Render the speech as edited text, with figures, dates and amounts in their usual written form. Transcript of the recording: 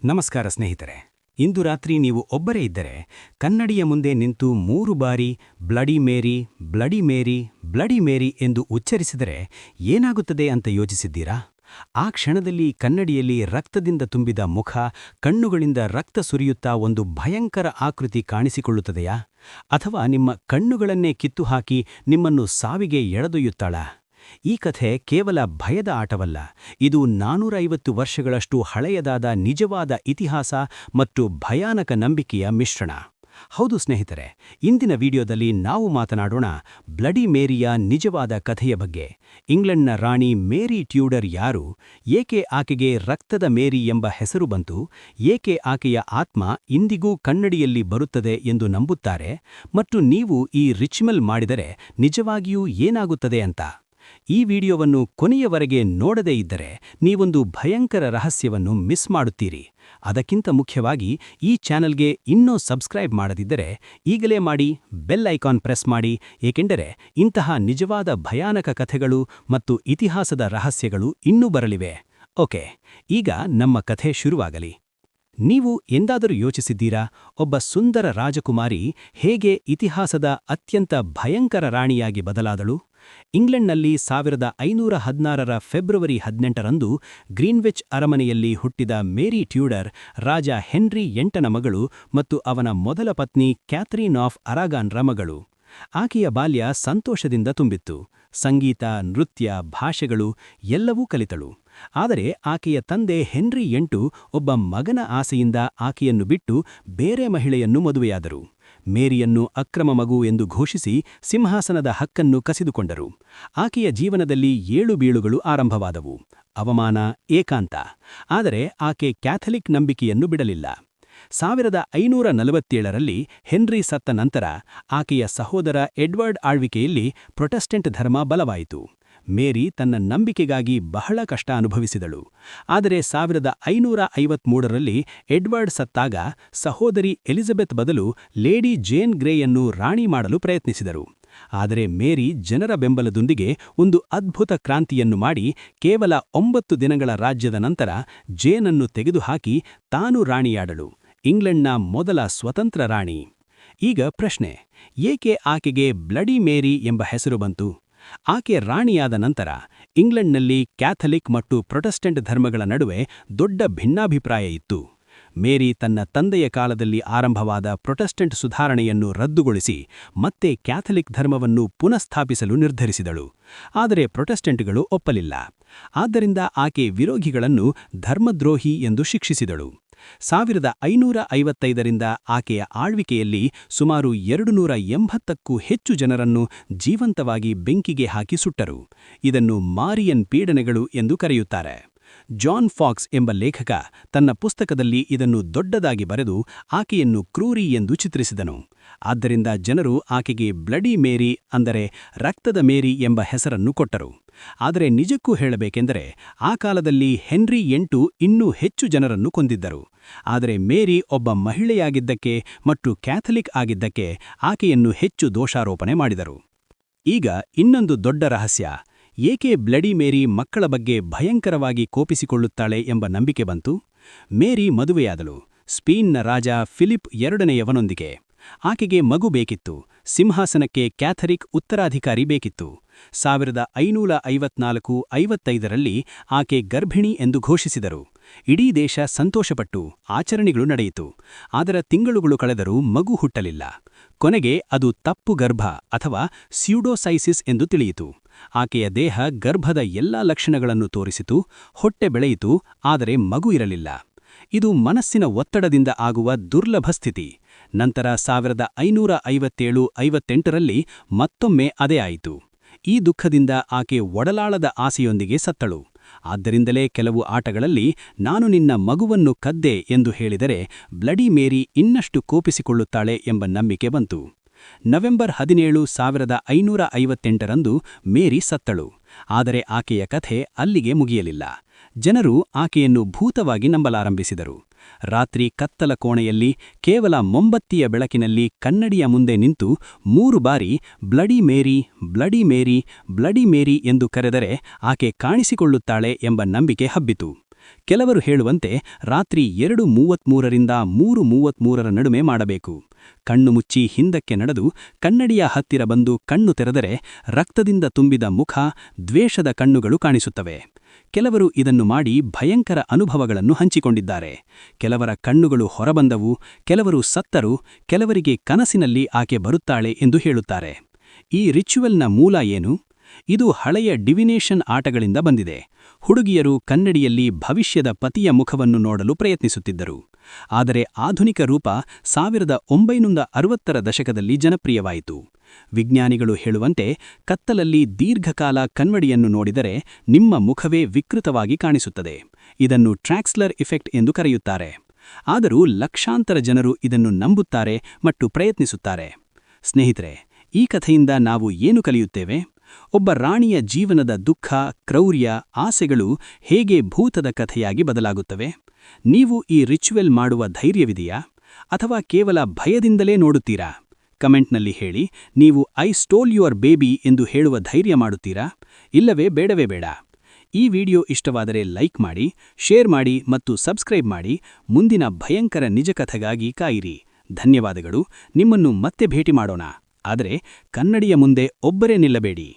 ನಮಸ್ಕಾರ ಸ್ನೇಹಿತರೆ. ಇಂದು ರಾತ್ರಿ ನೀವು ಒಬ್ಬರೇ ಇದ್ದರೆ ಕನ್ನಡಿಯ ಮುಂದೆ ನಿಂತು 3 ಬಾರಿ ಬ್ಲಡಿ ಮೇರಿ ಬ್ಲಡಿ ಮೇರಿ ಬ್ಲಡಿ ಮೇರಿ ಎಂದು ಉಚ್ಚರಿಸಿದರೆ ಏನಾಗುತ್ತದೆ ಅಂತ ಯೋಚಿಸಿದ್ದೀರಾ? ಆ ಕ್ಷಣದಲ್ಲಿ ಕನ್ನಡಿಯಲ್ಲಿ ರಕ್ತದಿಂದ ತುಂಬಿದ ಮುಖ, ಕಣ್ಣುಗಳಿಂದ ರಕ್ತ ಸುರಿಯುತ್ತಾ ಒಂದು ಭಯಂಕರ ಆಕೃತಿ ಕಾಣಿಸಿಕೊಳ್ಳುತ್ತದೆಯಾ? ಅಥವಾ ನಿಮ್ಮ ಕಣ್ಣುಗಳನ್ನೇ ಕಿತ್ತುಹಾಕಿ ನಿಮ್ಮನ್ನು ಸಾವಿಗೆ ಎಳೆದೊಯ್ಯುತ್ತಾಳಾ? ಈ ಕಥೆ ಕೇವಲ ಭಯದ ಆಟವಲ್ಲ, ಇದು 450 ವರ್ಷಗಳಷ್ಟು ಹಳೆಯದಾದ ನಿಜವಾದ ಇತಿಹಾಸ ಮತ್ತು ಭಯಾನಕ ನಂಬಿಕೆಯ ಮಿಶ್ರಣ. ಹೌದು ಸ್ನೇಹಿತರೆ, ಇಂದಿನ ವಿಡಿಯೋದಲ್ಲಿ ನಾವು ಮಾತನಾಡೋಣ ಬ್ಲಡಿ ಮೇರಿಯ ನಿಜವಾದ ಕಥೆಯ ಬಗ್ಗೆ. ಇಂಗ್ಲೆಂಡ್ನ ರಾಣಿ ಮೇರಿ ಟ್ಯೂಡರ್ ಯಾರು? ಏಕೆ ಆಕೆಗೆ ರಕ್ತದ ಮೇರಿ ಎಂಬ ಹೆಸರು ಬಂತು? ಏಕೆ ಆಕೆಯ ಆತ್ಮ ಇಂದಿಗೂ ಕನ್ನಡಿಯಲ್ಲಿ ಬರುತ್ತದೆ ಎಂದು ನಂಬುತ್ತಾರೆ? ಮತ್ತು ನೀವು ಈ ರಿಚುವಲ್ ಮಾಡಿದರೆ ನಿಜವಾಗಿಯೂ ಏನಾಗುತ್ತದೆ ಅಂತ. ಈ ವಿಡಿಯೋವನ್ನು ಕೊನೆಯವರೆಗೆ ನೋಡದೇ ಇದ್ದರೆ ನೀವೊಂದು ಭಯಂಕರ ರಹಸ್ಯವನ್ನು ಮಿಸ್ ಮಾಡುತ್ತೀರಿ. ಅದಕ್ಕಿಂತ ಮುಖ್ಯವಾಗಿ ಈ ಚಾನೆಲ್ಗೆ ಇನ್ನೂ ಸಬ್ಸ್ಕ್ರೈಬ್ ಮಾಡದಿದ್ದರೆ ಈಗಲೇ ಮಾಡಿ, ಬೆಲ್ ಐಕಾನ್ ಪ್ರೆಸ್ ಮಾಡಿ, ಏಕೆಂದರೆ ಇಂತಹ ನಿಜವಾದ ಭಯಾನಕ ಕಥೆಗಳು ಮತ್ತು ಇತಿಹಾಸದ ರಹಸ್ಯಗಳು ಇನ್ನೂ ಬರಲಿವೆ. ಓಕೆ, ಈಗ ನಮ್ಮ ಕಥೆ ಶುರುವಾಗಲಿ. ನೀವು ಎಂದಾದರೂ ಯೋಚಿಸಿದ್ದೀರಾ, ಒಬ್ಬ ಸುಂದರ ರಾಜಕುಮಾರಿ ಹೇಗೆ ಇತಿಹಾಸದ ಅತ್ಯಂತ ಭಯಂಕರ ರಾಣಿಯಾಗಿ ಬದಲಾದಳು? ಇಂಗ್ಲೆಂಡ್ನಲ್ಲಿ 1516ರ ಫೆಬ್ರವರಿ 18ರಂದು ಗ್ರೀನ್ವಿಚ್ ಅರಮನೆಯಲ್ಲಿ ಹುಟ್ಟಿದ ಮೇರಿ ಟ್ಯೂಡರ್ ರಾಜ ಹೆನ್ರಿ 8ನ ಮಗಳು ಮತ್ತು ಅವನ ಮೊದಲ ಪತ್ನಿ ಕ್ಯಾಥರೀನ್ ಆಫ್ ಅರಾಗಾನ್ರ ಮಗಳು. ಆಕೆಯ ಬಾಲ್ಯ ಸಂತೋಷದಿಂದ ತುಂಬಿತ್ತು. ಸಂಗೀತ, ನೃತ್ಯ, ಭಾಷೆಗಳು ಎಲ್ಲವೂ ಕಲಿತಳು. ಆದರೆ ಆಕೆಯ ತಂದೆ ಹೆನ್ರಿ 8 ಒಬ್ಬ ಮಗನ ಆಸೆಯಿಂದ ಆಕೆಯನ್ನು ಬಿಟ್ಟು ಬೇರೆ ಮಹಿಳೆಯನ್ನು ಮದುವೆಯಾದರು. ಮೇರಿಯನ್ನು ಅಕ್ರಮ ಮಗು ಎಂದು ಘೋಷಿಸಿ ಸಿಂಹಾಸನದ ಹಕ್ಕನ್ನು ಕಸಿದುಕೊಂಡರು. ಆಕೆಯ ಜೀವನದಲ್ಲಿ ಏಳುಬೀಳುಗಳು ಆರಂಭವಾದವು. ಅವಮಾನ, ಏಕಾಂತ. ಆದರೆ ಆಕೆ ಕ್ಯಾಥಲಿಕ್ ನಂಬಿಕೆಯನ್ನು ಬಿಡಲಿಲ್ಲ. 1547ರಲ್ಲಿ ಹೆನ್ರಿ ಸತ್ತ ನಂತರ ಆಕೆಯ ಸಹೋದರ ಎಡ್ವರ್ಡ್ ಆಳ್ವಿಕೆಯಲ್ಲಿ ಪ್ರೊಟೆಸ್ಟೆಂಟ್ ಧರ್ಮ ಬಲವಾಯಿತು. ಮೇರಿ ತನ್ನ ನಂಬಿಕೆಗಾಗಿ ಬಹಳ ಕಷ್ಟ ಅನುಭವಿಸಿದಳು. ಆದರೆ 1553ರಲ್ಲಿ ಎಡ್ವರ್ಡ್ ಸತ್ತಾಗ ಸಹೋದರಿ ಎಲಿಜಬೆತ್ ಬದಲು ಲೇಡಿ ಜೇನ್ ಗ್ರೇಯನ್ನು ರಾಣಿ ಮಾಡಲು ಪ್ರಯತ್ನಿಸಿದರು. ಆದರೆ ಮೇರಿ ಜನರ ಬೆಂಬಲದೊಂದಿಗೆ ಒಂದು ಅದ್ಭುತ ಕ್ರಾಂತಿಯನ್ನು ಮಾಡಿ ಕೇವಲ 9 ದಿನಗಳ ರಾಜ್ಯದ ನಂತರ ಜೇನನ್ನು ತೆಗೆದುಹಾಕಿ ತಾನು ರಾಣಿಯಾಡಳು, ಇಂಗ್ಲೆಂಡ್ನ ಮೊದಲ ಸ್ವತಂತ್ರ ರಾಣಿ. ಈಗ ಪ್ರಶ್ನೆ, ಏಕೆ ಆಕೆಗೆ ಬ್ಲಡಿ ಮೇರಿ ಎಂಬ ಹೆಸರು ಬಂತು? ಆಕೆ ರಾಣಿಯಾದ ನಂತರ ಇಂಗ್ಲೆಂಡ್ನಲ್ಲಿ ಕ್ಯಾಥಲಿಕ್ ಮತ್ತು ಪ್ರೊಟೆಸ್ಟೆಂಟ್ ಧರ್ಮಗಳ ನಡುವೆ ದೊಡ್ಡ ಭಿನ್ನಾಭಿಪ್ರಾಯ ಇತ್ತು. ಮೇರಿ ತನ್ನ ತಂದೆಯ ಕಾಲದಲ್ಲಿ ಆರಂಭವಾದ ಪ್ರೊಟೆಸ್ಟೆಂಟ್ ಸುಧಾರಣೆಯನ್ನು ರದ್ದುಗೊಳಿಸಿ ಮತ್ತೆ ಕ್ಯಾಥಲಿಕ್ ಧರ್ಮವನ್ನು ಪುನಃಸ್ಥಾಪಿಸಲು ನಿರ್ಧರಿಸಿದಳು. ಆದರೆ ಪ್ರೊಟೆಸ್ಟೆಂಟ್ಗಳು ಒಪ್ಪಲಿಲ್ಲ. ಆದ್ದರಿಂದ ಆಕೆ ವಿರೋಧಿಗಳನ್ನು ಧರ್ಮದ್ರೋಹಿ ಎಂದು ಶಿಕ್ಷಿಸಿದಳು. 1555ರಿಂದ ಆಕೆಯ ಆಳ್ವಿಕೆಯಲ್ಲಿ ಸುಮಾರು 280ಕ್ಕೂ ಹೆಚ್ಚು ಜನರನ್ನು ಜೀವಂತವಾಗಿ ಬೆಂಕಿಗೆ ಹಾಕಿ ಸುಟ್ಟರು. ಇದನ್ನು ಮಾರಿಯನ್ ಪೀಡನೆಗಳು ಎಂದು ಕರೆಯುತ್ತಾರೆ. ಜಾನ್ ಫಾಕ್ಸ್ ಎಂಬ ಲೇಖಕ ತನ್ನ ಪುಸ್ತಕದಲ್ಲಿ ಇದನ್ನು ದೊಡ್ಡದಾಗಿ ಬರೆದು ಆಕೆಯನ್ನು ಕ್ರೂರಿ ಎಂದು ಚಿತ್ರಿಸಿದನು. ಆದ್ದರಿಂದ ಜನರು ಆಕೆಗೆ ಬ್ಲಡಿ ಮೇರಿ, ಅಂದರೆ ರಕ್ತದ ಮೇರಿ ಎಂಬ ಹೆಸರನ್ನು ಕೊಟ್ಟರು. ಆದರೆ ನಿಜಕ್ಕೂ ಹೇಳಬೇಕೆಂದರೆ ಆ ಕಾಲದಲ್ಲಿ ಹೆನ್ರಿ 8 ಇನ್ನೂ ಹೆಚ್ಚು ಜನರನ್ನು ಕೊಂದಿದ್ದರು. ಆದರೆ ಮೇರಿ ಒಬ್ಬ ಮಹಿಳೆಯಾಗಿದ್ದಕ್ಕೆ ಮತ್ತು ಕ್ಯಾಥಲಿಕ್ ಆಗಿದ್ದಕ್ಕೆ ಆಕೆಯನ್ನು ಹೆಚ್ಚು ದೋಷಾರೋಪಣೆ ಮಾಡಿದರು. ಈಗ ಇನ್ನೊಂದು ದೊಡ್ಡ ರಹಸ್ಯ, ಏಕೆ ಬ್ಲಡಿ ಮೇರಿ ಮಕ್ಕಳ ಬಗ್ಗೆ ಭಯಂಕರವಾಗಿ ಕೋಪಿಸಿಕೊಳ್ಳುತ್ತಾಳೆ ಎಂಬ ನಂಬಿಕೆ ಬಂತು? ಮೇರಿ ಮದುವೆಯಾದಳು, ಸ್ಪೇನ್ನ ರಾಜ ಫಿಲಿಪ್ 2ನೇಯವನೊಂದಿಗೆ. ಆಕೆಗೆ ಮಗು ಬೇಕಿತ್ತು, ಸಿಂಹಾಸನಕ್ಕೆ ಕ್ಯಾಥರಿಕ್ ಉತ್ತರಾಧಿಕಾರಿ ಬೇಕಿತ್ತು. 1554-55ರಲ್ಲಿ ಆಕೆ ಗರ್ಭಿಣಿ ಎಂದು ಘೋಷಿಸಿದರು. ಇಡೀ ದೇಶ ಸಂತೋಷಪಟ್ಟು ಆಚರಣೆಗಳು ನಡೆಯಿತು. ಆದರೆ ತಿಂಗಳುಗಳು ಕಳೆದರೂ ಮಗು ಹುಟ್ಟಲಿಲ್ಲ. ಕೊನೆಗೆ ಅದು ತಪ್ಪು ಗರ್ಭ ಅಥವಾ ಸ್ಯೂಡೋಸೈಸಿಸ್ ಎಂದು ತಿಳಿಯಿತು. ಆಕೆಯ ದೇಹ ಗರ್ಭದ ಎಲ್ಲಾ ಲಕ್ಷಣಗಳನ್ನು ತೋರಿಸಿತು, ಹೊಟ್ಟೆ ಬೆಳೆಯಿತು, ಆದರೆ ಮಗು ಇರಲಿಲ್ಲ. ಇದು ಮನಸ್ಸಿನ ಒತ್ತಡದಿಂದ ಆಗುವ ದುರ್ಲಭ ಸ್ಥಿತಿ. ನಂತರ 1557-58ರಲ್ಲಿ ಮತ್ತೊಮ್ಮೆ ಅದೇ ಆಯಿತು. ಈ ದುಃಖದಿಂದ ಆಕೆ ಒಡಲಾಳದ ಆಸೆಯೊಂದಿಗೆ ಸತ್ತಳು. ಆದ್ದರಿಂದಲೇ ಕೆಲವು ಆಟಗಳಲ್ಲಿ ನಾನು ನಿನ್ನ ಮಗುವನ್ನು ಕದ್ದೆ ಎಂದು ಹೇಳಿದರೆ ಬ್ಲಡಿ ಮೇರಿ ಇನ್ನಷ್ಟು ಕೋಪಿಸಿಕೊಳ್ಳುತ್ತಾಳೆ ಎಂಬ ನಂಬಿಕೆ ಬಂತು. ನವೆಂಬರ್ 17, 1558ರಂದು ಮೇರಿ ಸತ್ತಳು. ಆದರೆ ಆಕೆಯ ಕಥೆ ಅಲ್ಲಿಗೆ ಮುಗಿಯಲಿಲ್ಲ. ಜನರು ಆಕೆಯನ್ನು ಭೂತವಾಗಿ ನಂಬಲಾರಂಭಿಸಿದರು. ರಾತ್ರಿ ಕತ್ತಲ ಕೋಣೆಯಲ್ಲಿ ಕೇವಲ ಮೊಂಬತ್ತಿಯ ಬೆಳಕಿನಲ್ಲಿ ಕನ್ನಡಿಯ ಮುಂದೆ ನಿಂತು 3 ಬಾರಿ ಬ್ಲಡಿ ಮೇರಿ ಬ್ಲಡಿ ಮೇರಿ ಬ್ಲಡಿ ಮೇರಿ ಎಂದು ಕರೆದರೆ ಆಕೆ ಕಾಣಿಸಿಕೊಳ್ಳುತ್ತಾಳೆ ಎಂಬ ನಂಬಿಕೆ ಹಬ್ಬಿತು. ಕೆಲವರು ಹೇಳುವಂತೆ ರಾತ್ರಿ 2:33ರಿಂದ 3:33ರ ನಡುವೆ ಮಾಡಬೇಕು. ಕಣ್ಣು ಮುಚ್ಚಿ ಹಿಂದಕ್ಕೆ ನಡೆದು ಕನ್ನಡಿಯ ಹತ್ತಿರ ಬಂದು ಕಣ್ಣು ತೆರೆದರೆ ರಕ್ತದಿಂದ ತುಂಬಿದ ಮುಖ, ದ್ವೇಷದ ಕಣ್ಣುಗಳು ಕಾಣಿಸುತ್ತವೆ. ಕೆಲವರು ಇದನ್ನು ಮಾಡಿ ಭಯಂಕರ ಅನುಭವಗಳನ್ನು ಹಂಚಿಕೊಂಡಿದ್ದಾರೆ. ಕೆಲವರ ಕಣ್ಣುಗಳು ಹೊರಬಂದವು, ಕೆಲವರು ಸತ್ತರು, ಕೆಲವರಿಗೆ ಕನಸಿನಲ್ಲಿ ಆಕೆ ಬರುತ್ತಾಳೆ ಎಂದು ಹೇಳುತ್ತಾರೆ. ಈ ರಿಚುವಲ್ನ ಮೂಲ ಏನು? ಇದು ಹಳೆಯ ಡಿವಿನೇಷನ್ ಆಟಗಳಿಂದ ಬಂದಿದೆ. ಹುಡುಗಿಯರು ಕನ್ನಡಿಯಲ್ಲಿ ಭವಿಷ್ಯದ ಪತಿಯ ಮುಖವನ್ನು ನೋಡಲು ಪ್ರಯತ್ನಿಸುತ್ತಿದ್ದರು. ಆದರೆ ಆಧುನಿಕ ರೂಪ 1960ರ ದಶಕದಲ್ಲಿ ಜನಪ್ರಿಯವಾಯಿತು. ವಿಜ್ಞಾನಿಗಳು ಹೇಳುವಂತೆ ಕತ್ತಲಲ್ಲಿ ದೀರ್ಘಕಾಲ ಕನ್ನಡಿಯನ್ನು ನೋಡಿದರೆ ನಿಮ್ಮ ಮುಖವೇ ವಿಕೃತವಾಗಿ ಕಾಣಿಸುತ್ತದೆ. ಇದನ್ನು ಟ್ರ್ಯಾಕ್ಸ್ಲರ್ ಇಫೆಕ್ಟ್ ಎಂದು ಕರೆಯುತ್ತಾರೆ. ಆದರೂ ಲಕ್ಷಾಂತರ ಜನರು ಇದನ್ನು ನಂಬುತ್ತಾರೆ ಮತ್ತು ಪ್ರಯತ್ನಿಸುತ್ತಾರೆ. ಸ್ನೇಹಿತರೆ, ಈ ಕಥೆಯಿಂದ ನಾವು ಏನು ಕಲಿಯುತ್ತೇವೆ? ಒಬ್ಬ ರಾಣಿಯ ಜೀವನದ ದುಃಖ, ಕ್ರೌರ್ಯ, ಆಸೆಗಳು ಹೇಗೆ ಭೂತದ ಕಥೆಯಾಗಿ ಬದಲಾಗುತ್ತವೆ? ನೀವು ಈ ರಿಚುವಲ್ ಮಾಡುವ ಧೈರ್ಯವಿದೆಯಾ? ಅಥವಾ ಕೇವಲ ಭಯದಿಂದಲೇ ನೋಡುತ್ತೀರಾ? ಕಮೆಂಟ್ನಲ್ಲಿ ಹೇಳಿ. ನೀವು ಐ ಸ್ಟೋಲ್ ಯುವರ್ ಬೇಬಿ ಎಂದು ಹೇಳುವ ಧೈರ್ಯ ಮಾಡುತ್ತೀರಾ? ಇಲ್ಲವೇ ಬೇಡವೇ ಬೇಡ? ಈ ವಿಡಿಯೋ ಇಷ್ಟವಾದರೆ ಲೈಕ್ ಮಾಡಿ, ಶೇರ್ ಮಾಡಿ ಮತ್ತು ಸಬ್ಸ್ಕ್ರೈಬ್ ಮಾಡಿ. ಮುಂದಿನ ಭಯಂಕರ ನಿಜಕಥೆಗಾಗಿ ಕಾಯಿರಿ. ಧನ್ಯವಾದಗಳು. ನಿಮ್ಮನ್ನು ಮತ್ತೆ ಭೇಟಿ ಮಾಡೋಣ. ಆದರೆ ಕನ್ನಡಿಯ ಮುಂದೆ ಒಬ್ಬರೇ ನಿಲ್ಲಬೇಡಿ.